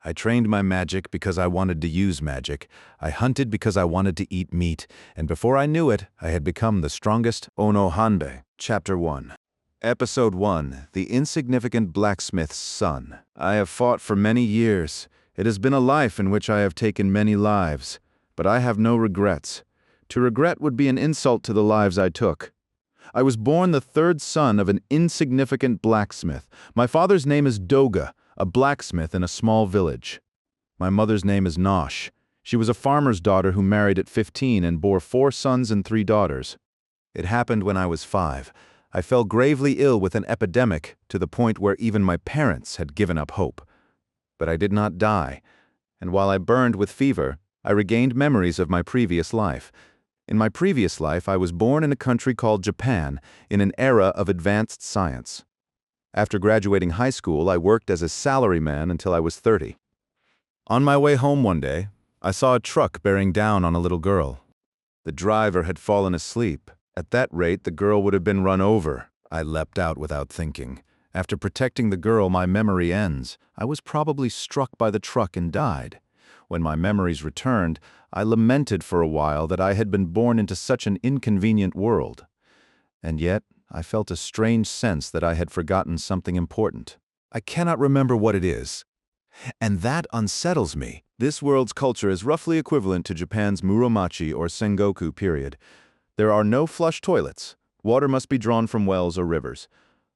I trained my magic because I wanted to use magic. I hunted because I wanted to eat meat. And before I knew it, I had become the strongest Ono Hanbei. Chapter 1. Episode 1. The Insignificant Blacksmith's Son. I have fought for many years. It has been a life in which I have taken many lives. But I have no regrets. To regret would be an insult to the lives I took. I was born the third son of an insignificant blacksmith. My father's name is Doga, a blacksmith in a small village. My mother's name is Nois. She was a farmer's daughter who married at 15 and bore 4 sons and 3 daughters. It happened when I was 5. I fell gravely ill with an epidemic to the point where even my parents had given up hope. But I did not die, and while I burned with fever, I regained memories of my previous life. In my previous life, I was born in a country called Japan, in an era of advanced science. After graduating high school, I worked as a salaryman until I was 30. On my way home one day, I saw a truck bearing down on a little girl. The driver had fallen asleep. At that rate, the girl would have been run over. I leapt out without thinking. After protecting the girl, my memory ends. I was probably struck by the truck and died. When my memories returned, I lamented for a while that I had been born into such an inconvenient world. And yet, I felt a strange sense that I had forgotten something important. I cannot remember what it is. And that unsettles me. This world's culture is roughly equivalent to Japan's Muromachi or Sengoku period. There are no flush toilets. Water must be drawn from wells or rivers.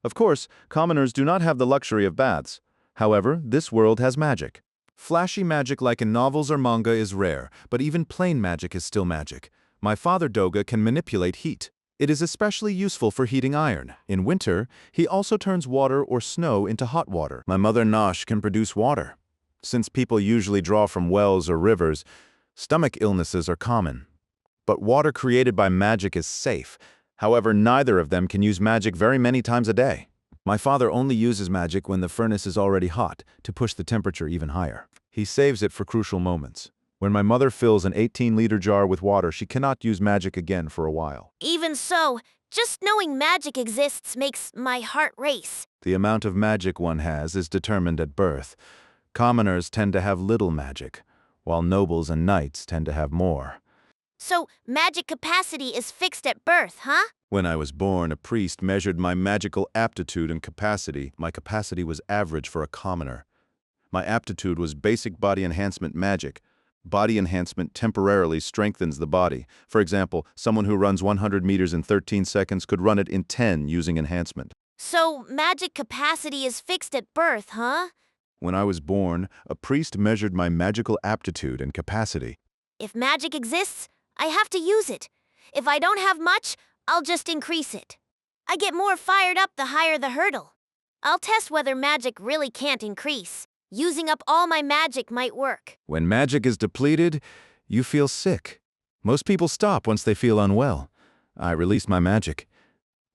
Of course, commoners do not have the luxury of baths. However, this world has magic. Flashy magic like in novels or manga is rare, but even plain magic is still magic. My father Doga can manipulate heat. It is especially useful for heating iron. In winter, he also turns water or snow into hot water. My mother Nois can produce water. Since people usually draw from wells or rivers, stomach illnesses are common. But water created by magic is safe. However, neither of them can use magic very many times a day. My father only uses magic when the furnace is already hot, to push the temperature even higher. He saves it for crucial moments. When my mother fills an 18-liter jar with water, she cannot use magic again for a while. Even so, just knowing magic exists makes my heart race. The amount of magic one has is determined at birth. Commoners tend to have little magic, while nobles and knights tend to have more. So, magic capacity is fixed at birth, huh? When I was born, a priest measured my magical aptitude and capacity. My capacity was average for a commoner. My aptitude was basic body enhancement magic. Body enhancement temporarily strengthens the body. For example, someone who runs 100 meters in 13 seconds could run it in 10 using enhancement. So, magic capacity is fixed at birth, huh? When I was born, a priest measured my magical aptitude and capacity. If magic exists, I have to use it. If I don't have much, I'll just increase it. I get more fired up the higher the hurdle. I'll test whether magic really can't increase. Using up all my magic might work. When magic is depleted, you feel sick. Most people stop once they feel unwell. I released my magic.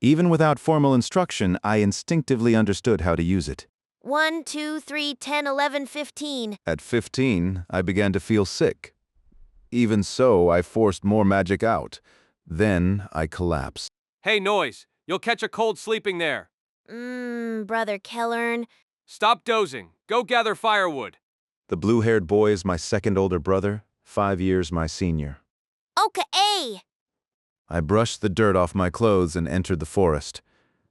Even without formal instruction, I instinctively understood how to use it. 1, 2, 3, 10, 11, 15. At 15, I began to feel sick. Even so, I forced more magic out. Then I collapsed. Hey, Nois, you'll catch a cold sleeping there. Brother Kellern. Stop dozing. Go gather firewood. The blue-haired boy is my second older brother, 5 years my senior. Okay. I brushed the dirt off my clothes and entered the forest.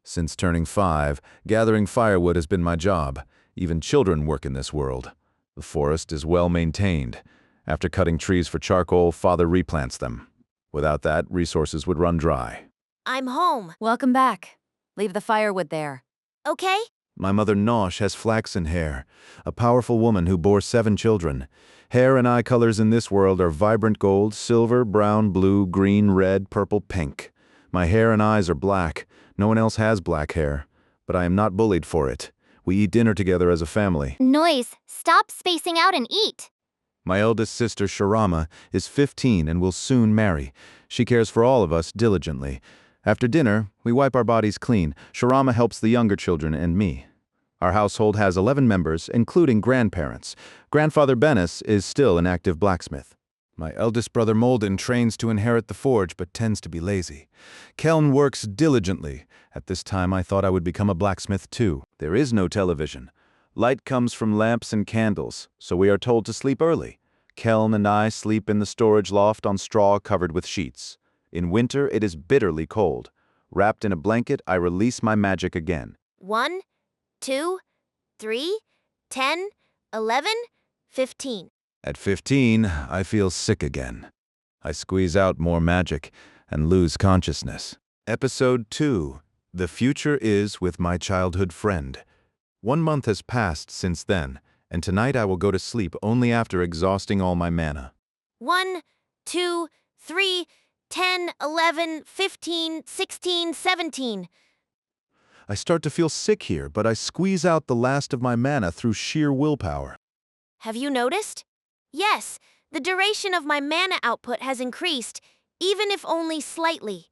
Since turning 5, gathering firewood has been my job. Even children work in this world. The forest is well maintained. After cutting trees for charcoal, father replants them. Without that, resources would run dry. I'm home. Welcome back. Leave the firewood there. Okay? My mother Nois has flaxen hair, a powerful woman who bore 7 children. Hair and eye colors in this world are vibrant gold, silver, brown, blue, green, red, purple, pink. My hair and eyes are black. No one else has black hair, but I am not bullied for it. We eat dinner together as a family. Nois, stop spacing out and eat. My eldest sister, Shirama, is 15 and will soon marry. She cares for all of us diligently. After dinner, we wipe our bodies clean. Shirama helps the younger children and me. Our household has 11 members, including grandparents. Grandfather Bennis is still an active blacksmith. My eldest brother Molden trains to inherit the forge but tends to be lazy. Keln works diligently. At this time I thought I would become a blacksmith too. There is no television. Light comes from lamps and candles, so we are told to sleep early. Keln and I sleep in the storage loft on straw covered with sheets. In winter, it is bitterly cold. Wrapped in a blanket, I release my magic again. 1, 2, 3, 10, 11, 15. At 15, I feel sick again. I squeeze out more magic and lose consciousness. Episode 2. The future is with my childhood friend. 1 month has passed since then, and tonight I will go to sleep only after exhausting all my mana. 1, 2, 3, 10, 11, 15, 16, 17. I start to feel sick here, but I squeeze out the last of my mana through sheer willpower. Have you noticed? Yes, the duration of my mana output has increased, even if only slightly.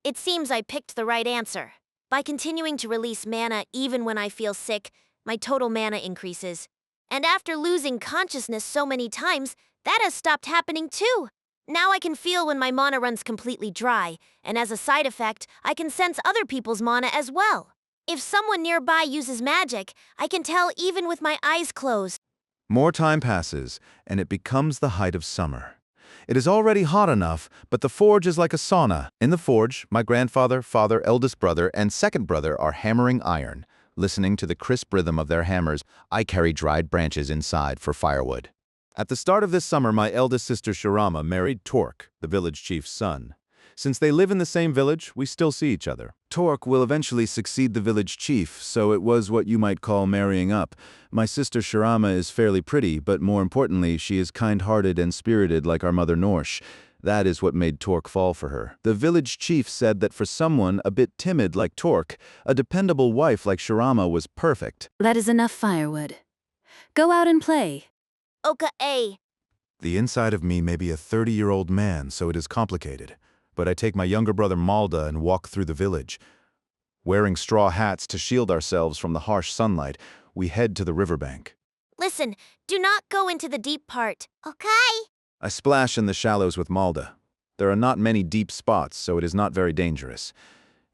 It seems I picked the right answer. By continuing to release mana even when I feel sick, my total mana increases. And after losing consciousness so many times, that has stopped happening too. Now I can feel when my mana runs completely dry, and as a side effect, I can sense other people's mana as well. If someone nearby uses magic, I can tell even with my eyes closed. More time passes, and it becomes the height of summer. It is already hot enough, but the forge is like a sauna. In the forge, my grandfather, father, eldest brother, and second brother are hammering iron. Listening to the crisp rhythm of their hammers, I carry dried branches inside for firewood. At the start of this summer, my eldest sister Shirama married Torque, the village chief's son. Since they live in the same village, we still see each other. Torque will eventually succeed the village chief, so it was what you might call marrying up. My sister Shirama is fairly pretty, but more importantly, she is kind-hearted and spirited like our mother Nois. That is what made Torque fall for her. The village chief said that for someone a bit timid like Torque, a dependable wife like Shirama was perfect. That is enough firewood. Go out and play. Oka A. The inside of me may be a 30-year-old man, so it is complicated. But I take my younger brother Malda and walk through the village. Wearing straw hats to shield ourselves from the harsh sunlight, we head to the riverbank. Listen, do not go into the deep part. Okay? I splash in the shallows with Malda. There are not many deep spots, so it is not very dangerous.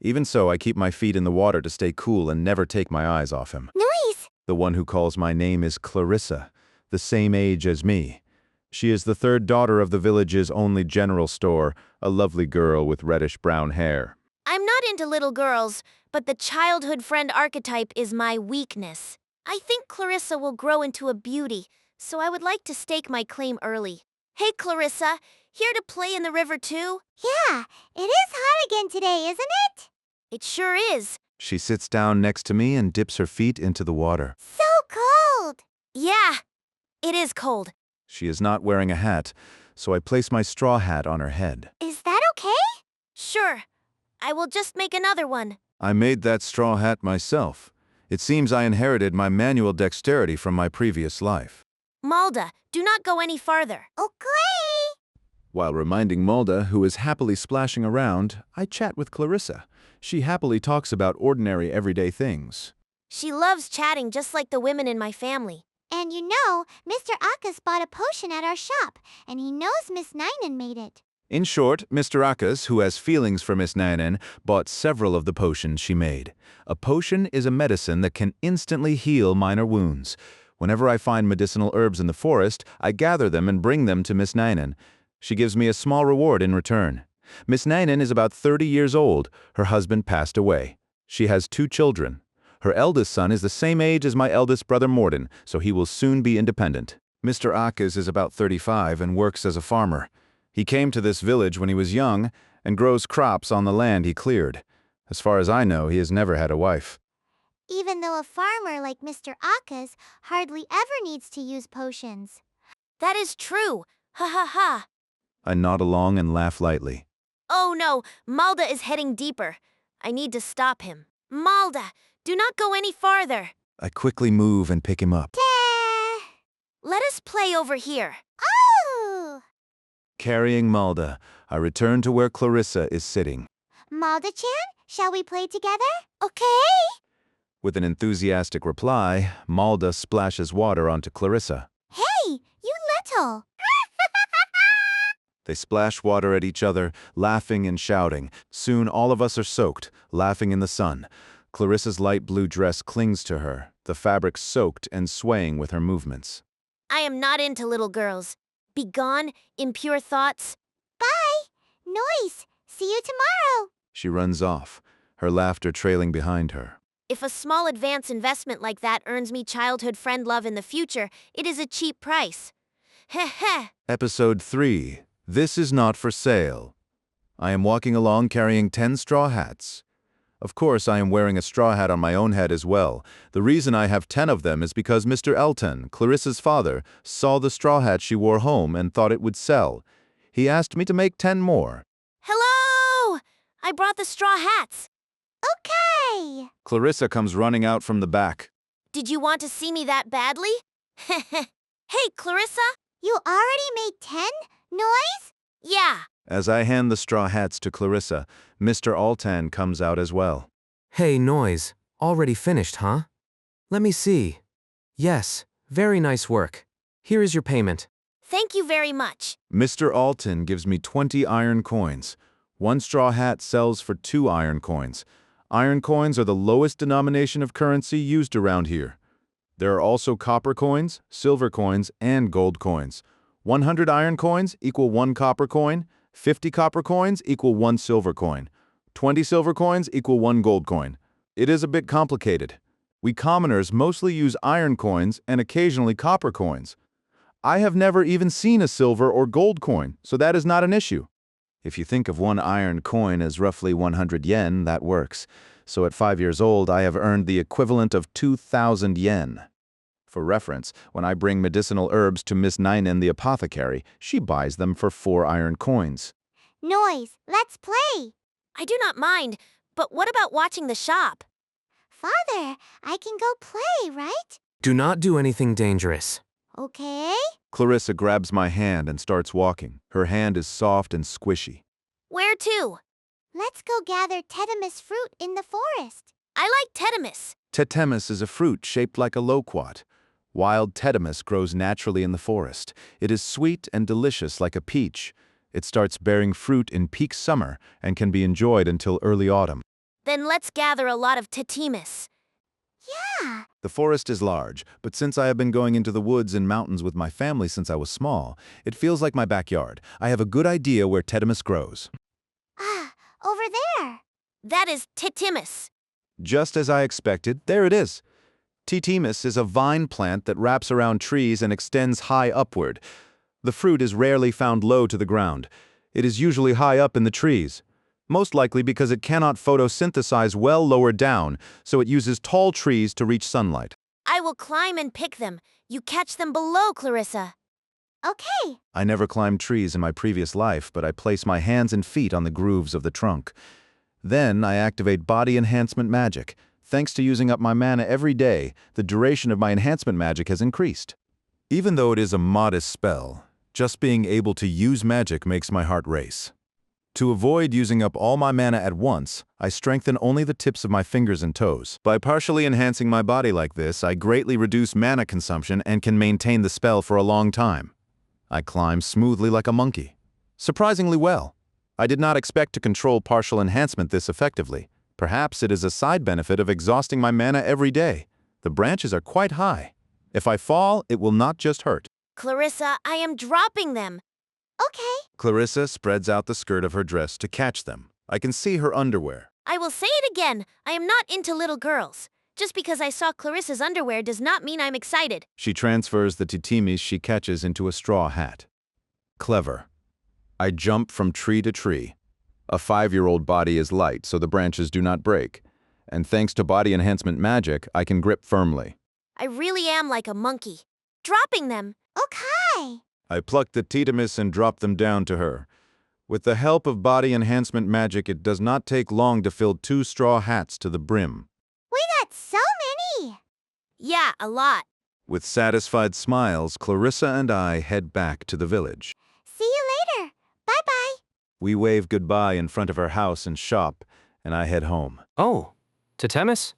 Even so, I keep my feet in the water to stay cool and never take my eyes off him. Nois! The one who calls my name is Clarissa, the same age as me. She is the third daughter of the village's only general store, a lovely girl with reddish-brown hair. I'm not into little girls, but the childhood friend archetype is my weakness. I think Clarissa will grow into a beauty, so I would like to stake my claim early. Hey, Clarissa, here to play in the river too? Yeah, it is hot again today, isn't it? It sure is. She sits down next to me and dips her feet into the water. So cold. Yeah, it is cold. She is not wearing a hat, so I place my straw hat on her head. Is that okay? Sure, I will just make another one. I made that straw hat myself. It seems I inherited my manual dexterity from my previous life. Malda, do not go any farther. Okay. While reminding Malda, who is happily splashing around, I chat with Clarissa. She happily talks about ordinary everyday things. She loves chatting just like the women in my family. And you know, Mr. Akas bought a potion at our shop, and he knows Miss Ninen made it. In short, Mr. Akas, who has feelings for Miss Nainen, bought several of the potions she made. A potion is a medicine that can instantly heal minor wounds. Whenever I find medicinal herbs in the forest, I gather them and bring them to Miss Nainen. She gives me a small reward in return. Miss Nainen is about 30 years old. Her husband passed away. She has 2 children. Her eldest son is the same age as my eldest brother Morden, so he will soon be independent. Mr. Akas is about 35 and works as a farmer. He came to this village when he was young and grows crops on the land he cleared. As far as I know, he has never had a wife. Even though a farmer like Mr. Akas hardly ever needs to use potions. That is true. Ha ha ha. I nod along and laugh lightly. Oh no, Malda is heading deeper. I need to stop him. Malda, do not go any farther. I quickly move and pick him up. Ta! Let us play over here. Oh! Carrying Malda, I return to where Clarissa is sitting. Malda-chan, shall we play together? Okay. With an enthusiastic reply, Malda splashes water onto Clarissa. Hey, you little. They splash water at each other, laughing and shouting. Soon all of us are soaked, laughing in the sun. Clarissa's light blue dress clings to her, the fabric soaked and swaying with her movements. I am not into little girls. Begone, impure thoughts. Bye! Nois! See you tomorrow! She runs off, her laughter trailing behind her. If a small advance investment like that earns me childhood friend love in the future, it is a cheap price. Heh heh. Episode 3. This is not for sale. I am walking along carrying 10 straw hats. Of course, I am wearing a straw hat on my own head as well. The reason I have 10 of them is because Mr. Elton, Clarissa's father, saw the straw hat she wore home and thought it would sell. He asked me to make 10 more. Hello! I brought the straw hats. Okay! Clarissa comes running out from the back. Did you want to see me that badly? Hey, Clarissa? You already made 10? Nois? Yeah. As I hand the straw hats to Clarissa, Mr. Altan comes out as well. Hey, Nois. Already finished, huh? Let me see. Yes, very nice work. Here is your payment. Thank you very much. Mr. Altan gives me 20 iron coins. One straw hat sells for 2 iron coins. Iron coins are the lowest denomination of currency used around here. There are also copper coins, silver coins, and gold coins. 100 iron coins equal 1 copper coin, 50 copper coins equal 1 silver coin, 20 silver coins equal 1 gold coin. It is a bit complicated. We commoners mostly use iron coins and occasionally copper coins. I have never even seen a silver or gold coin, so that is not an issue. If you think of 1 iron coin as roughly 100 yen, that works. So at 5 years old, I have earned the equivalent of 2,000 yen. For reference, when I bring medicinal herbs to Miss Nainen the apothecary, she buys them for 4 iron coins. Nois, let's play! I do not mind, but what about watching the shop? Father, I can go play, right? Do not do anything dangerous. Okay? Clarissa grabs my hand and starts walking. Her hand is soft and squishy. Where to? Let's go gather tetemis fruit in the forest. I like tetemis. Tetemis is a fruit shaped like a loquat. Wild tetemis grows naturally in the forest. It is sweet and delicious like a peach. It starts bearing fruit in peak summer and can be enjoyed until early autumn. Then let's gather a lot of tetemis. Yeah. The forest is large, but since I have been going into the woods and mountains with my family since I was small, it feels like my backyard. I have a good idea where tetemis grows. Ah, over there. That is tetemis. Just as I expected, there it is. Tetemis is a vine plant that wraps around trees and extends high upward. The fruit is rarely found low to the ground. It is usually high up in the trees. Most likely because it cannot photosynthesize well lower down, so it uses tall trees to reach sunlight. I will climb and pick them. You catch them below, Clarissa. Okay. I never climbed trees in my previous life, but I place my hands and feet on the grooves of the trunk. Then I activate body enhancement magic. Thanks to using up my mana every day, the duration of my enhancement magic has increased. Even though it is a modest spell, just being able to use magic makes my heart race. To avoid using up all my mana at once, I strengthen only the tips of my fingers and toes. By partially enhancing my body like this, I greatly reduce mana consumption and can maintain the spell for a long time. I climb smoothly like a monkey. Surprisingly well. I did not expect to control partial enhancement this effectively. Perhaps it is a side benefit of exhausting my mana every day. The branches are quite high. If I fall, it will not just hurt. Clarissa, I am dropping them. Okay. Clarissa spreads out the skirt of her dress to catch them. I can see her underwear. I will say it again. I am not into little girls. Just because I saw Clarissa's underwear does not mean I'm excited. She transfers the tetemis she catches into a straw hat. Clever. I jump from tree to tree. A 5-year-old body is light, so the branches do not break. And thanks to body enhancement magic, I can grip firmly. I really am like a monkey. Dropping them. Okay. I pluck the tetemis and drop them down to her. With the help of body enhancement magic, it does not take long to fill 2 straw hats to the brim. We got so many. Yeah, a lot. With satisfied smiles, Clarissa and I head back to the village. See you later. Bye-bye. We wave goodbye in front of her house and shop, and I head home. Oh, tetemis?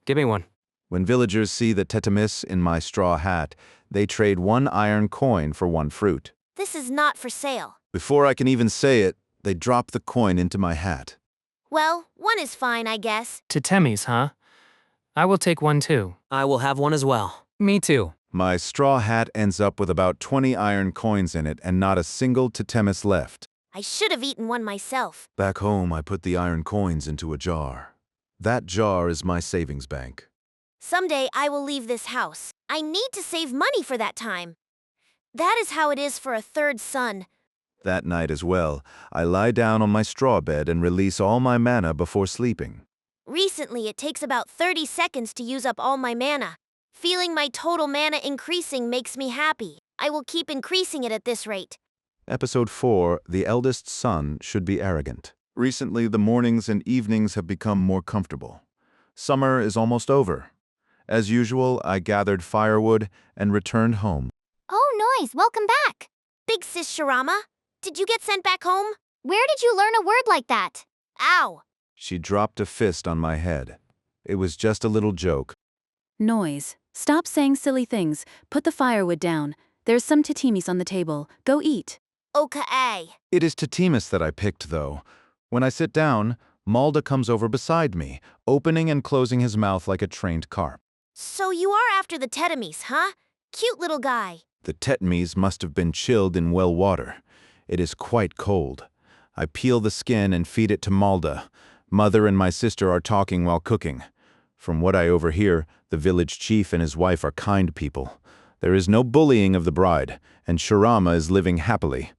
Give me one. When villagers see the tetemis in my straw hat, they trade 1 iron coin for 1 fruit. This is not for sale. Before I can even say it, they drop the coin into my hat. Well, one is fine, I guess. Totemis, huh? I will take one too. I will have one as well. Me too. My straw hat ends up with about 20 iron coins in it and not a single totemis left. I should have eaten one myself. Back home, I put the iron coins into a jar. That jar is my savings bank. Someday I will leave this house. I need to save money for that time. That is how it is for a third son. That night as well, I lie down on my straw bed and release all my mana before sleeping. Recently, it takes about 30 seconds to use up all my mana. Feeling my total mana increasing makes me happy. I will keep increasing it at this rate. Episode 4, The Eldest Son Should Be Arrogant. Recently, the mornings and evenings have become more comfortable. Summer is almost over. As usual, I gathered firewood and returned home. Oh, Nois, welcome back. Big sis Shirama, did you get sent back home? Where did you learn a word like that? Ow! She dropped a fist on my head. It was just a little joke. Noise. Stop saying silly things. Put the firewood down. There's some tatimis on the table. Go eat. Okay. It is Tatimus that I picked, though. When I sit down, Malda comes over beside me, opening and closing his mouth like a trained carp. So you are after the Tetamis, huh? Cute little guy. The tetmies must have been chilled in well water. It is quite cold. I peel the skin and feed it to Malda. Mother and my sister are talking while cooking. From what I overhear, the village chief and his wife are kind people. There is no bullying of the bride, and Shirama is living happily.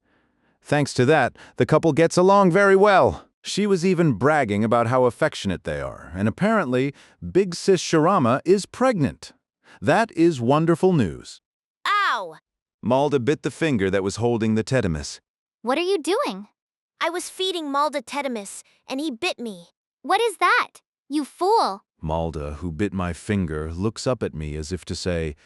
Thanks to that, the couple gets along very well. She was even bragging about how affectionate they are, and apparently, Big Sis Shirama is pregnant. That is wonderful news. Ow! Malda bit the finger that was holding the tetamis. What are you doing? I was feeding Malda Tetamis, and he bit me. What is that? You fool. Malda, who bit my finger, looks up at me as if to say,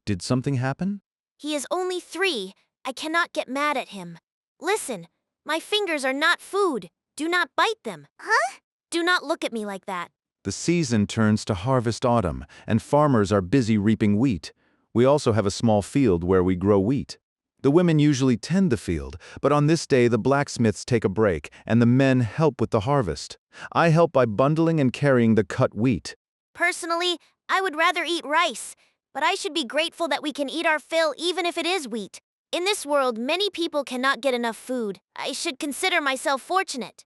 "Did something happen?" He is only 3. I cannot get mad at him. Listen, my fingers are not food. Do not bite them. Huh? Do not look at me like that. The season turns to harvest autumn, and farmers are busy reaping wheat. We also have a small field where we grow wheat. The women usually tend the field, but on this day the blacksmiths take a break, and the men help with the harvest. I help by bundling and carrying the cut wheat. Personally, I would rather eat rice, but I should be grateful that we can eat our fill even if it is wheat. In this world, many people cannot get enough food. I should consider myself fortunate.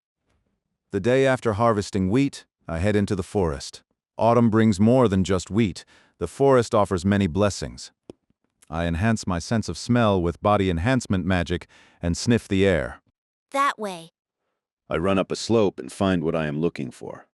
The day after harvesting wheat, I head into the forest. Autumn brings more than just wheat. The forest offers many blessings. I enhance my sense of smell with body enhancement magic and sniff the air. That way. I run up a slope and find what I am looking for.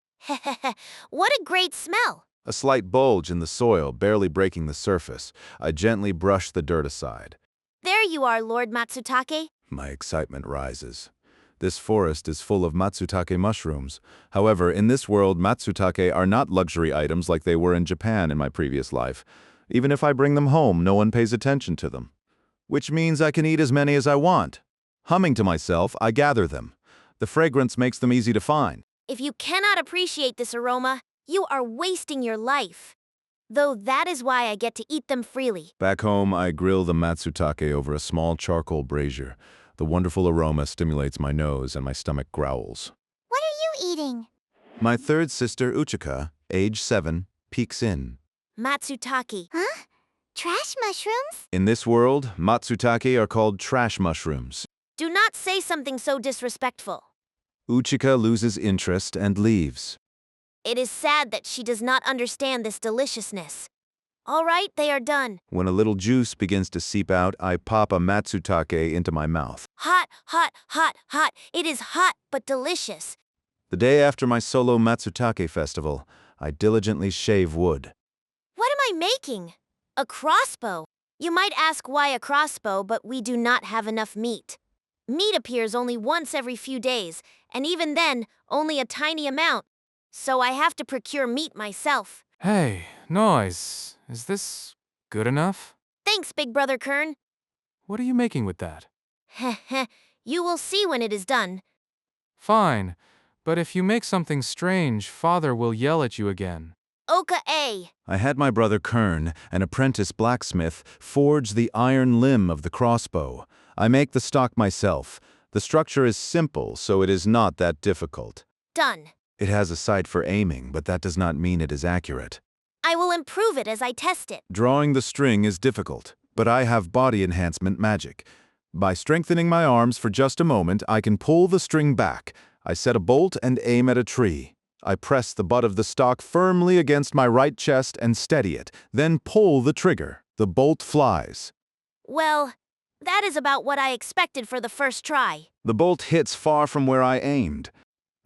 What a great smell! A slight bulge in the soil, barely breaking the surface. I gently brush the dirt aside. There you are, Lord Matsutake. My excitement rises. This forest is full of matsutake mushrooms. However, in this world, matsutake are not luxury items like they were in Japan in my previous life. Even if I bring them home, no one pays attention to them. Which means I can eat as many as I want. Humming to myself, I gather them. The fragrance makes them easy to find. If you cannot appreciate this aroma, you are wasting your life. Though that is why I get to eat them freely. Back home, I grill the matsutake over a small charcoal brazier. The wonderful aroma stimulates my nose and my stomach growls. What are you eating? My third sister, Uchika, age 7, peeks in. Matsutake. Huh? Trash mushrooms? In this world, matsutake are called trash mushrooms. Do not say something so disrespectful. Uchika loses interest and leaves. It is sad that she does not understand this deliciousness. All right, they are done. When a little juice begins to seep out, I pop a matsutake into my mouth. Hot, hot, hot, hot. It is hot, but delicious. The day after my solo matsutake festival, I diligently shave wood. What am I making? A crossbow. You might ask why a crossbow, but we do not have enough meat. Meat appears only once every few days, and even then, only a tiny amount. So I have to procure meat myself. Hey, Nois, is this good enough? Thanks, Big Brother Kern. What are you making with that? Heh you will see when it is done. Fine, but if you make something strange, Father will yell at you again. Oka A. I had my brother Kern, an apprentice blacksmith, forge the iron limb of the crossbow. I make the stock myself. The structure is simple, so it is not that difficult. Done. It has a sight for aiming, but that does not mean it is accurate. I will improve it as I test it. Drawing the string is difficult, but I have body enhancement magic. By strengthening my arms for just a moment, I can pull the string back. I set a bolt and aim at a tree. I press the butt of the stock firmly against my right chest and steady it, then pull the trigger. The bolt flies. Well, that is about what I expected for the first try. The bolt hits far from where I aimed.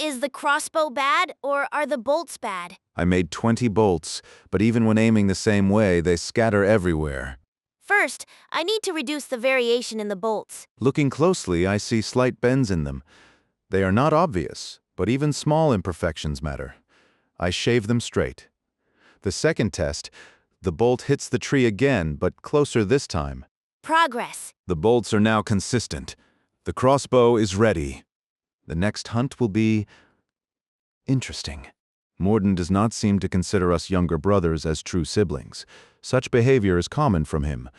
Is the crossbow bad, or are the bolts bad? I made 20 bolts, but even when aiming the same way, they scatter everywhere. First, I need to reduce the variation in the bolts. Looking closely, I see slight bends in them. They are not obvious, but even small imperfections matter. I shave them straight. The second test, the bolt hits the tree again, but closer this time. Progress. The bolts are now consistent. The crossbow is ready. The next hunt will be interesting. Morden does not seem to consider us younger brothers as true siblings. Such behavior is common from him.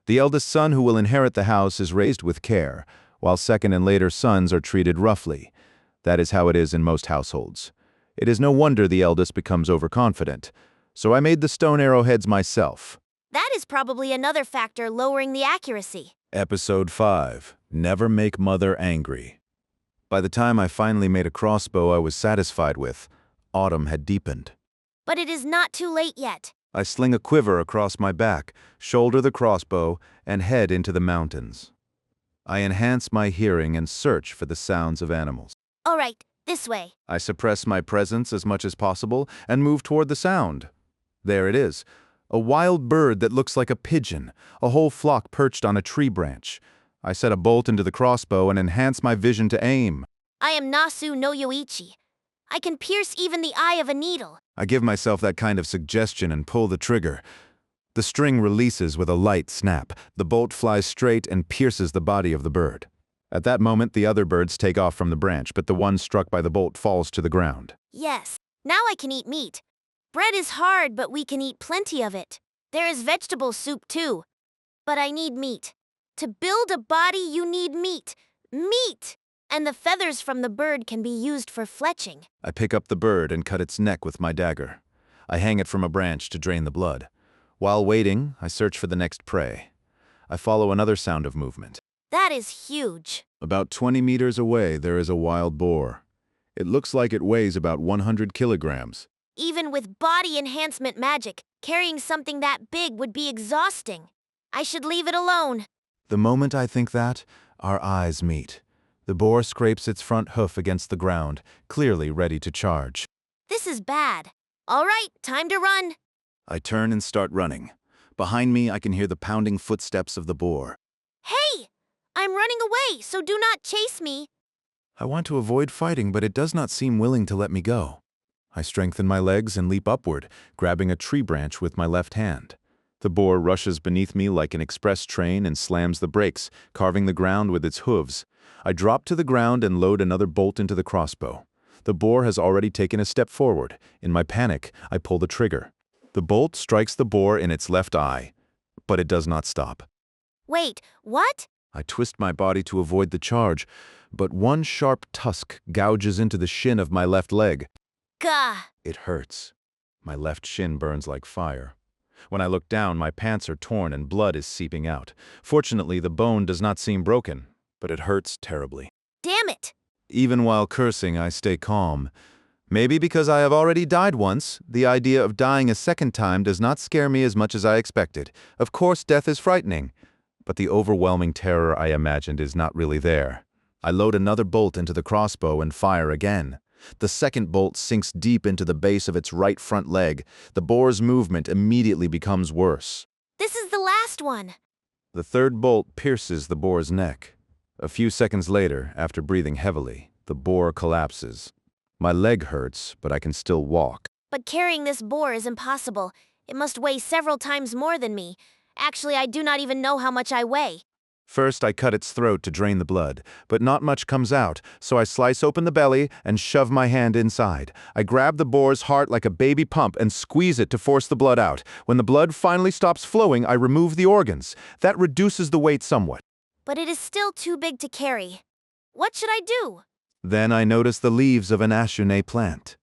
The eldest son who will inherit the house is raised with care, while second and later sons are treated roughly. That is how it is in most households. It is no wonder the eldest becomes overconfident. So I made the stone arrowheads myself. That is probably another factor lowering the accuracy. Episode 5. Never Make Mother Angry. By the time I finally made a crossbow I was satisfied with, autumn had deepened. But it is not too late yet. I sling a quiver across my back, shoulder the crossbow, and head into the mountains. I enhance my hearing and search for the sounds of animals. All right, this way. I suppress my presence as much as possible and move toward the sound. There it is. A wild bird that looks like a pigeon, a whole flock perched on a tree branch. I set a bolt into the crossbow and enhance my vision to aim. I am Nasu no Yoichi. I can pierce even the eye of a needle. I give myself that kind of suggestion and pull the trigger. The string releases with a light snap. The bolt flies straight and pierces the body of the bird. At that moment, the other birds take off from the branch, but the one struck by the bolt falls to the ground. Yes, now I can eat meat. Bread is hard, but we can eat plenty of it. There is vegetable soup too. But I need meat. To build a body, you need meat. Meat! And the feathers from the bird can be used for fletching. I pick up the bird and cut its neck with my dagger. I hang it from a branch to drain the blood. While waiting, I search for the next prey. I follow another sound of movement. That is huge. About 20 meters away, there is a wild boar. It looks like it weighs about 100 kilograms. Even with body enhancement magic, carrying something that big would be exhausting. I should leave it alone. The moment I think that, our eyes meet. The boar scrapes its front hoof against the ground, clearly ready to charge. This is bad. All right, time to run. I turn and start running. Behind me, I can hear the pounding footsteps of the boar. Hey! I'm running away, so do not chase me. I want to avoid fighting, but it does not seem willing to let me go. I strengthen my legs and leap upward, grabbing a tree branch with my left hand. The boar rushes beneath me like an express train and slams the brakes, carving the ground with its hooves. I drop to the ground and load another bolt into the crossbow. The boar has already taken a step forward. In my panic, I pull the trigger. The bolt strikes the boar in its left eye, but it does not stop. Wait, what? I twist my body to avoid the charge, but one sharp tusk gouges into the shin of my left leg. Gah! It hurts. My left shin burns like fire. When I look down, my pants are torn and blood is seeping out. Fortunately, the bone does not seem broken, but it hurts terribly. Damn it! Even while cursing, I stay calm. Maybe because I have already died once, the idea of dying a second time does not scare me as much as I expected. Of course, death is frightening, but the overwhelming terror I imagined is not really there. I load another bolt into the crossbow and fire again. The second bolt sinks deep into the base of its right front leg. The boar's movement immediately becomes worse. This is the last one. The third bolt pierces the boar's neck. A few seconds later, after breathing heavily, the boar collapses. My leg hurts, but I can still walk. But carrying this boar is impossible. It must weigh several times more than me. Actually, I do not even know how much I weigh. First, I cut its throat to drain the blood, but not much comes out, so I slice open the belly and shove my hand inside. I grab the boar's heart like a baby pump and squeeze it to force the blood out. When the blood finally stops flowing, I remove the organs. That reduces the weight somewhat. But it is still too big to carry. What should I do? Then I noticed the leaves of an ashune plant.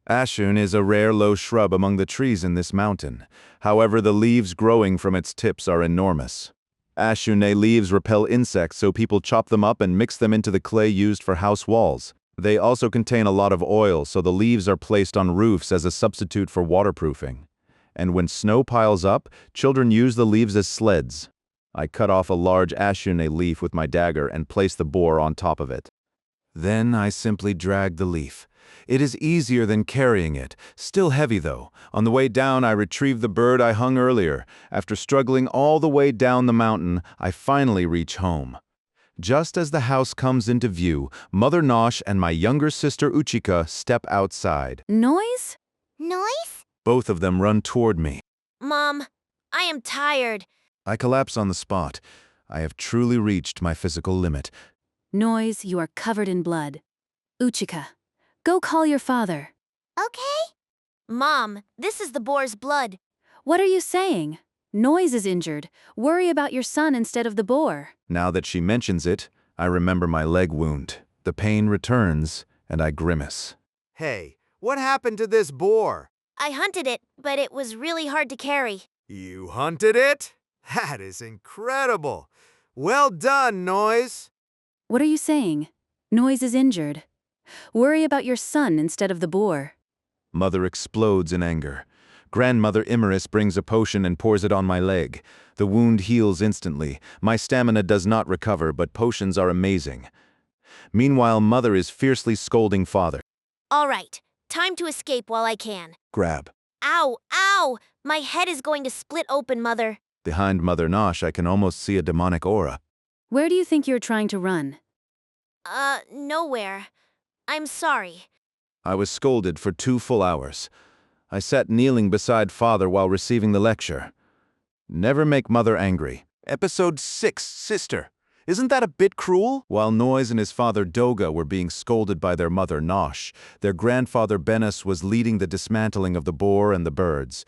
Ashune is a rare low shrub among the trees in this mountain. However, the leaves growing from its tips are enormous. Ashune leaves repel insects, so people chop them up and mix them into the clay used for house walls. They also contain a lot of oil, so the leaves are placed on roofs as a substitute for waterproofing. And when snow piles up, children use the leaves as sleds. I cut off a large ashune leaf with my dagger and placed the boar on top of it. Then I simply dragged the leaf. It is easier than carrying it, still heavy though. On the way down, I retrieved the bird I hung earlier. After struggling all the way down the mountain, I finally reach home. Just as the house comes into view, Mother Nois and my younger sister Uchika step outside. Noise? Noise? Both of them run toward me. Mom, I am tired. I collapse on the spot. I have truly reached my physical limit. Noise, you are covered in blood. Uchika, go call your father. Okay. Mom, this is the boar's blood. What are you saying? Noise is injured. Worry about your son instead of the boar. Now that she mentions it, I remember my leg wound. The pain returns, and I grimace. Hey, what happened to this boar? I hunted it, but it was really hard to carry. You hunted it? That is incredible. Well done, Nois. What are you saying? Noise is injured. Worry about your son instead of the boar. Mother explodes in anger. Grandmother Imaris brings a potion and pours it on my leg. The wound heals instantly. My stamina does not recover, but potions are amazing. Meanwhile, Mother is fiercely scolding Father. All right, time to escape while I can. Grab. Ow, ow! My head is going to split open, Mother. Behind Mother Nois, I can almost see a demonic aura. Where do you think you're trying to run? Nowhere. I'm sorry. I was scolded for 2 full hours. I sat kneeling beside Father while receiving the lecture. Never make Mother angry. Episode 6, Sister. Isn't that a bit cruel? While Nois and his father Doga were being scolded by their mother Nosh, their grandfather Bennis was leading the dismantling of the boar and the birds.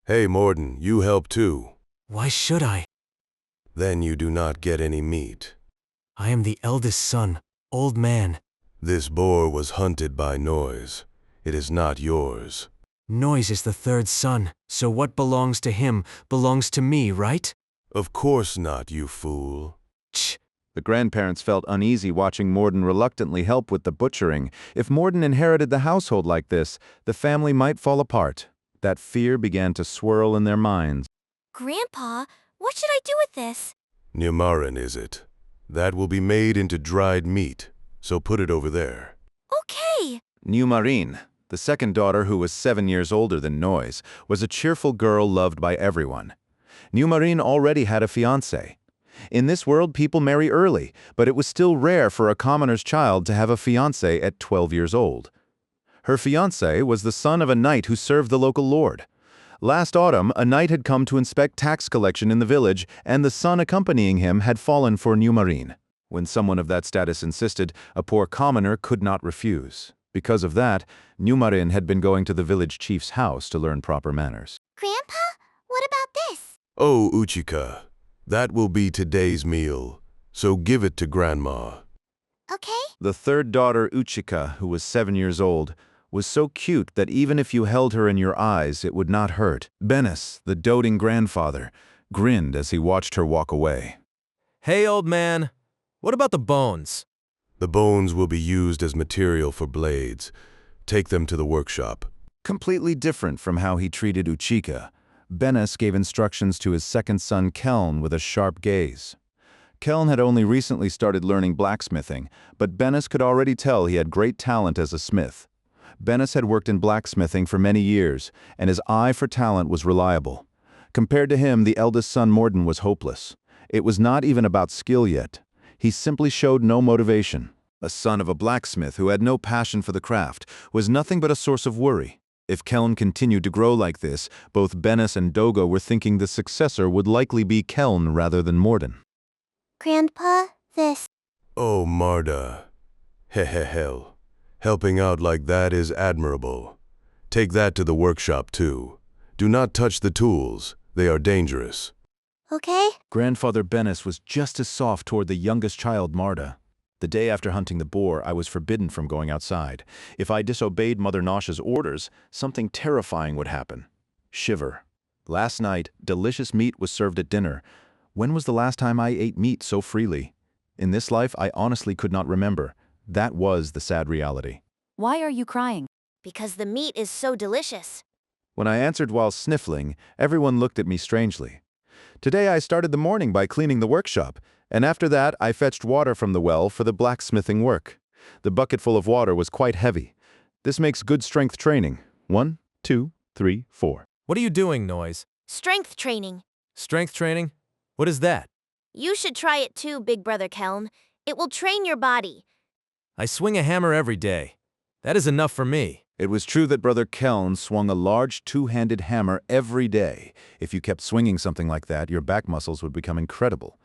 Hey, Morden, you help too. Why should I? Then you do not get any meat. I am the eldest son, old man. This boar was hunted by Nois. It is not yours. Nois is the 3rd son, so what belongs to him belongs to me, right? Of course not, you fool. Ch. The grandparents felt uneasy watching Morden reluctantly help with the butchering. If Morden inherited the household like this, the family might fall apart. That fear began to swirl in their minds. Grandpa, what should I do with this? Nimarin, is it? That will be made into dried meat, so put it over there. Okay. Numarine, the second daughter, who was 7 years older than Nois, was a cheerful girl loved by everyone. Numarine already had a fiancé. In this world, people marry early, but it was still rare for a commoner's child to have a fiancé at 12 years old. Her fiancé was the son of a knight who served the local lord. Last autumn, a knight had come to inspect tax collection in the village, and the son accompanying him had fallen for Numarine. When someone of that status insisted, a poor commoner could not refuse. Because of that, Numarine had been going to the village chief's house to learn proper manners. Grandpa, what about this? Oh, Uchika, that will be today's meal, so give it to Grandma. Okay. The third daughter, Uchika, who was 7 years old, was so cute that even if you held her in your eyes, it would not hurt. Bennis, the doting grandfather, grinned as he watched her walk away. Hey, old man. What about the bones? The bones will be used as material for blades. Take them to the workshop. Completely different from how he treated Uchika, Bennis gave instructions to his second son Keln with a sharp gaze. Keln had only recently started learning blacksmithing, but Bennis could already tell he had great talent as a smith. Bennis had worked in blacksmithing for many years, and his eye for talent was reliable. Compared to him, the eldest son Morden was hopeless. It was not even about skill yet. He simply showed no motivation. A son of a blacksmith who had no passion for the craft was nothing but a source of worry. If Keln continued to grow like this, both Bennis and Doga were thinking the successor would likely be Keln rather than Morden. Grandpa, this. Oh, Marda. Hell. Helping out like that is admirable. Take that to the workshop too. Do not touch the tools. They are dangerous. Okay. Grandfather Bennis was just as soft toward the youngest child, Marda. The day after hunting the boar, I was forbidden from going outside. If I disobeyed Mother Nosh's orders, something terrifying would happen. Shiver. Last night, delicious meat was served at dinner. When was the last time I ate meat so freely? In this life, I honestly could not remember. That was the sad reality. Why are you crying? Because the meat is so delicious. When I answered while sniffling, everyone looked at me strangely. Today I started the morning by cleaning the workshop, and after that I fetched water from the well for the blacksmithing work. The bucketful of water was quite heavy. This makes good strength training. 1, 2, 3, 4. What are you doing, Nois? Strength training. Strength training? What is that? You should try it too, Big Brother Kelm. It will train your body. I swing a hammer every day. That is enough for me. It was true that Brother Keln swung a large two-handed hammer every day. If you kept swinging something like that, your back muscles would become incredible.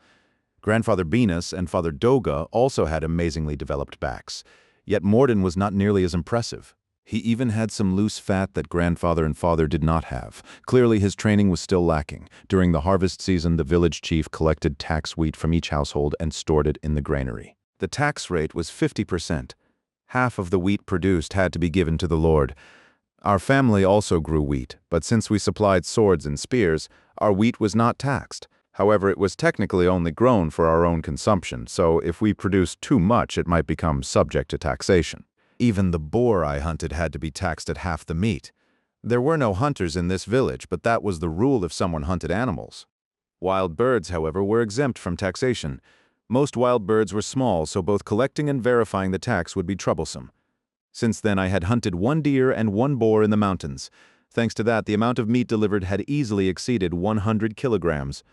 Grandfather Venus and Father Doga also had amazingly developed backs. Yet Morden was not nearly as impressive. He even had some loose fat that Grandfather and Father did not have. Clearly his training was still lacking. During the harvest season, the village chief collected tax wheat from each household and stored it in the granary. The tax rate was 50%. Half of the wheat produced had to be given to the Lord. Our family also grew wheat, but since we supplied swords and spears, our wheat was not taxed. However, it was technically only grown for our own consumption, so if we produced too much, it might become subject to taxation. Even the boar I hunted had to be taxed at half the meat. There were no hunters in this village, but that was the rule if someone hunted animals. Wild birds, however, were exempt from taxation. Most wild birds were small, so both collecting and verifying the tax would be troublesome. Since then, I had hunted 1 deer and 1 boar in the mountains. Thanks to that, the amount of meat delivered had easily exceeded 100 kilograms.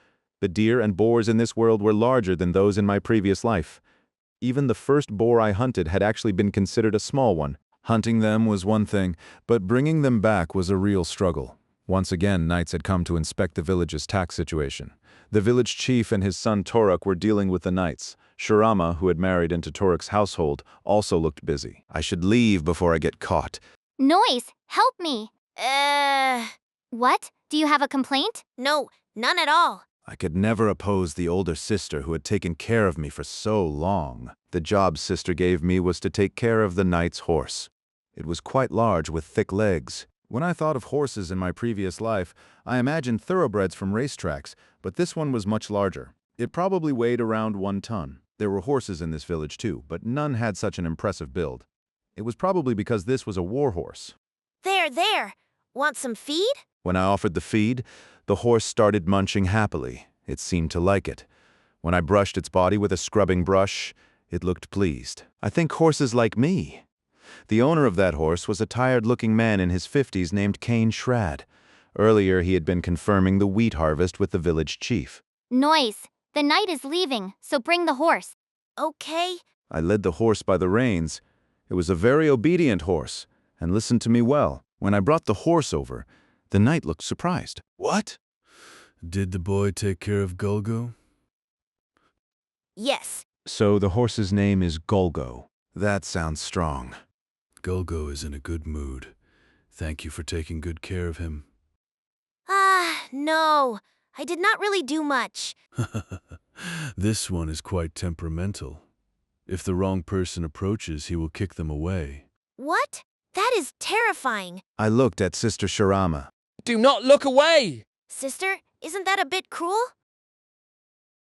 The deer and boars in this world were larger than those in my previous life. Even the first boar I hunted had actually been considered a small one. Hunting them was one thing, but bringing them back was a real struggle. Once again, knights had come to inspect the village's tax situation. The village chief and his son Toruk were dealing with the knights. Shirama, who had married into Toruk's household, also looked busy. I should leave before I get caught. Nois, help me. Uh, What? Do you have a complaint? no, none at all. I could never oppose the older sister who had taken care of me for so long. The job sister gave me was to take care of the knight's horse. It was quite large with thick legs. When I thought of horses in my previous life, I imagined thoroughbreds from racetracks, but this one was much larger. It probably weighed around 1 ton. There were horses in this village too, but none had such an impressive build. It was probably because this was a war horse. There. Want some feed? When I offered the feed, the horse started munching happily. It seemed to like it. When I brushed its body with a scrubbing brush, it looked pleased. I think horses like me. The owner of that horse was a tired-looking man in his 50s named Cain Shrad. Earlier, he had been confirming the wheat harvest with the village chief. Nois, the knight is leaving, so bring the horse. Okay. I led the horse by the reins. It was a very obedient horse, and listened to me well. When I brought the horse over, the knight looked surprised. What? Did the boy take care of Golgo? Yes. So the horse's name is Golgo. That sounds strong. Golgo is in a good mood. Thank you for taking good care of him. No. I did not really do much. This one is quite temperamental. If the wrong person approaches, he will kick them away. What? That is terrifying. I looked at Sister Shirama. Do not look away! Sister, isn't that a bit cruel?